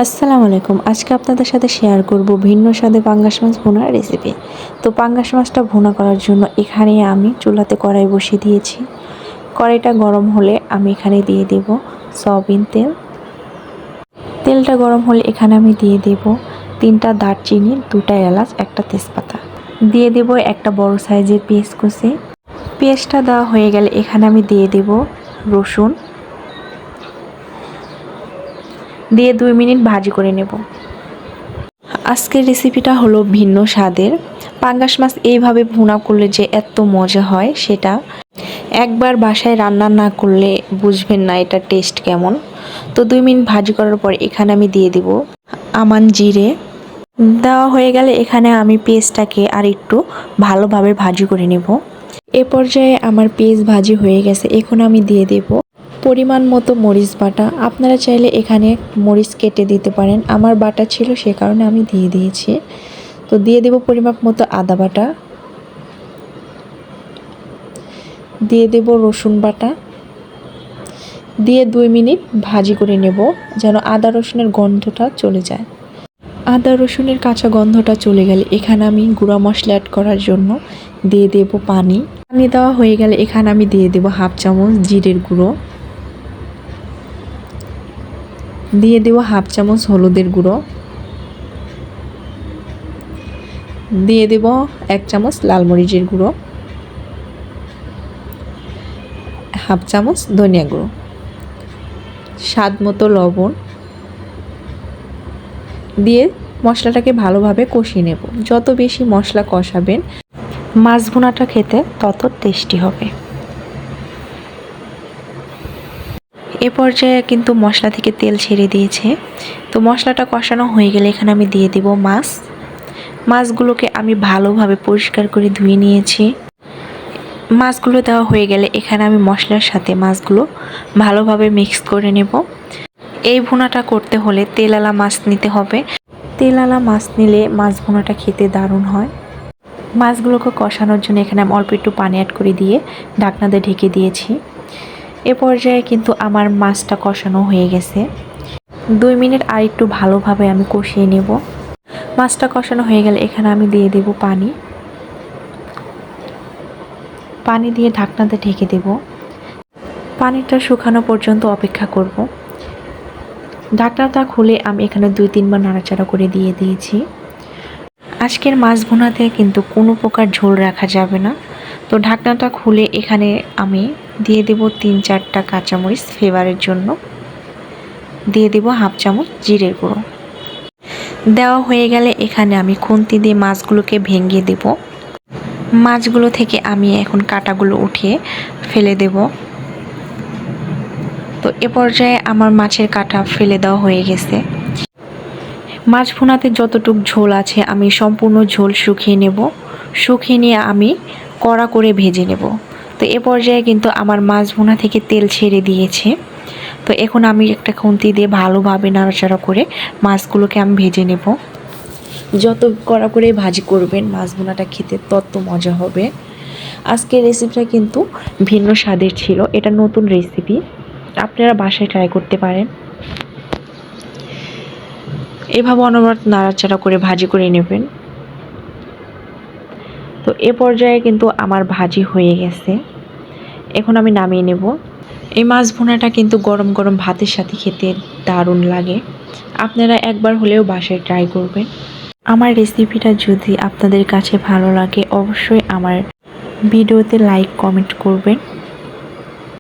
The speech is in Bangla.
আসসালামু আলাইকুম। আজকে আপনাদের সাথে শেয়ার করব ভিন্ন স্বাদে পাঙ্গাস মাছ ভুনার রেসিপি। তো পাঙ্গাস মাছটা ভুনা করার জন্য এখানে আমি চুলাতে কড়াই বসিয়ে দিয়েছি। কড়াইটা গরম হলে আমি এখানে দিয়ে দেব সয়াবিন তেল। তেলটা গরম হলে এখানে আমি দিয়ে দেব 3টা দারচিনি, 2টা এলাচ, 1টা তেজপাতা। দিয়ে দেব একটা বড় সাইজের পেঁয়াজ কুচি। পেঁয়াজটা দেওয়া হয়ে গেলে এখানে আমি দিয়ে দেব রসুন। দিয়ে 2 মিনিট ভাজি করে নেব। আজকের রেসিপিটা হলো ভিন্ন স্বাদের। পাঙ্গাস মাছ এইভাবে ভুনা করলে যে এত মজা হয় সেটা একবার বাসায় রান্না না করলে বুঝবেন না এটা টেস্ট কেমন। তো 2 মিনিট ভাজি করার পর এখানে আমি দিয়ে দেব আমান জিরে। দেওয়া হয়ে গেলে এখানে আমি পেঁয়াজটাকে আর একটু ভালোভাবে ভাজি করে নেব। এ পর্যায়ে আমার পেঁয়াজ ভাজি হয়ে গেছে। এখন আমি দিয়ে দেব পরিমাণ মতো মরিচ বাটা। আপনারা চাইলে এখানে মরিচ কেটে দিতে পারেন, আমার বাটা ছিল সে কারণে আমি দিয়ে দিয়েছি। তো দিয়ে দেব পরিমাপ মতো আদা বাটা, দিয়ে দেব রসুন বাটা, দিয়ে 2 মিনিট ভাজি করে নেব যেন আদা রসুনের গন্ধটা চলে যায়। আদা রসুনের কাঁচা গন্ধটা চলে গেলে এখানে আমি গুঁড়া মশলা অ্যাড করার জন্য দিয়ে দেব পানি। পানি দেওয়া হয়ে গেলে এখানে আমি দিয়ে দেব 1/2 চামচ জিরের গুঁড়ো, দিয়ে দেব 1/2 চামচ হলুদের গুঁড়ো, দিয়ে দেব 1 চামচ লাল মরিচের গুঁড়ো, 1/2 চামচ ধনিয়া গুঁড়ো, স্বাদ মতো লবণ দিয়ে মশলাটাকে ভালোভাবে কষিয়ে নেব। যত বেশি মশলা কষাবেন মাছ ভুনাটা খেতে তত টেস্টি হবে। এ পর্যায়ে কিন্তু মশলা থেকে তেল ছেড়ে দিয়েছে। তো মশলাটা কষানো হয়ে গেলে এখানে আমি দিয়ে দেব মাছগুলোকে আমি ভালোভাবে পরিষ্কার করে ধুয়ে নিয়েছি। মাছগুলো দেওয়া হয়ে গেলে এখানে আমি মশলার সাথে মাছগুলো ভালোভাবে মিক্স করে নেব। এই ভুনাটা করতে হলে তেলালা মাছ নিতে হবে। তেলালা মাছ নিলে মাছ ভুনাটা খেতে দারুণ হয়। মাছগুলোকে কষানোর জন্য এখানে আমি অল্প একটু পানি অ্যাড করে দিয়ে ঢাকনা দিয়ে ঢেকে দিয়েছি। এ পর্যায়ে কিন্তু আমার মাছটা কষানো হয়ে গেছে। 2 মিনিট আর একটু ভালোভাবে আমি কষিয়ে নেব। মাছটা কষানো হয়ে গেলে এখানে আমি দিয়ে দেব পানি দিয়ে ঢাকনাতে ঢেকে দেব। পানিটা শুকানো পর্যন্ত অপেক্ষা করব। ঢাকনাটা খুলে আমি এখানে 2-3 বার নাড়াচাড়া করে দিয়ে দিয়েছি। আজকের মাছ ভুনাতে কিন্তু কোনো প্রকার ঝোল রাখা যাবে না। তো ঢাকনাটা খুলে এখানে আমি দিয়ে দেব 3-4টা কাঁচামরিচ ফ্লেভারের জন্য, দিয়ে দেব 1/2 চামচ জিরের গুঁড়ো। দেওয়া হয়ে গেলে এখানে আমি খুন্তি দিয়ে মাছগুলোকে ভেঙে দেব। মাছগুলো থেকে আমি এখন কাঁটাগুলো উঠিয়ে ফেলে দেব। তো এ পর্যায়ে আমার মাছের কাঁটা ফেলে দেওয়া হয়ে গেছে। মাছ ভুনাতে যতটুক ঝোল আছে আমি সম্পূর্ণ ঝোল শুকিয়ে নেব। শুকিয়ে নিয়ে আমি কড়া করে ভেজে নেব। তো এ পর্যায়ে কিন্তু আমার মাছ ভুনা থেকে তেল ছেড়ে দিয়েছে। তো এখন আমি একটা খুন্তি দিয়ে ভালোভাবে নাড়াচাড়া করে মাছগুলোকে আমি ভেজে নেব। যত কড়া করে ভাজি করবেন মাছ ভুনাটা খেতে তত মজা হবে। আজকের রেসিপিটা কিন্তু ভিন্ন স্বাদের ছিল। এটা নতুন রেসিপি, আপনারা বাসায় ট্রাই করতে পারেন। এভাবে অনবরত নাড়াচাড়া করে ভাজি করে নেবেন। তো এ পর্যায়ে কিন্তু আমার ভাজি হয়ে গেছে। এখন আমি নামিয়ে নেব। এই মাছ ভুনাটা কিন্তু গরম গরম ভাতের সাথে খেতে দারুণ লাগে। আপনারা একবার হলেও বাসায় ট্রাই করবেন। আমার রেসিপিটা যদি আপনাদের কাছে ভালো লাগে অবশ্যই আমার ভিডিওতে লাইক কমেন্ট করবেন।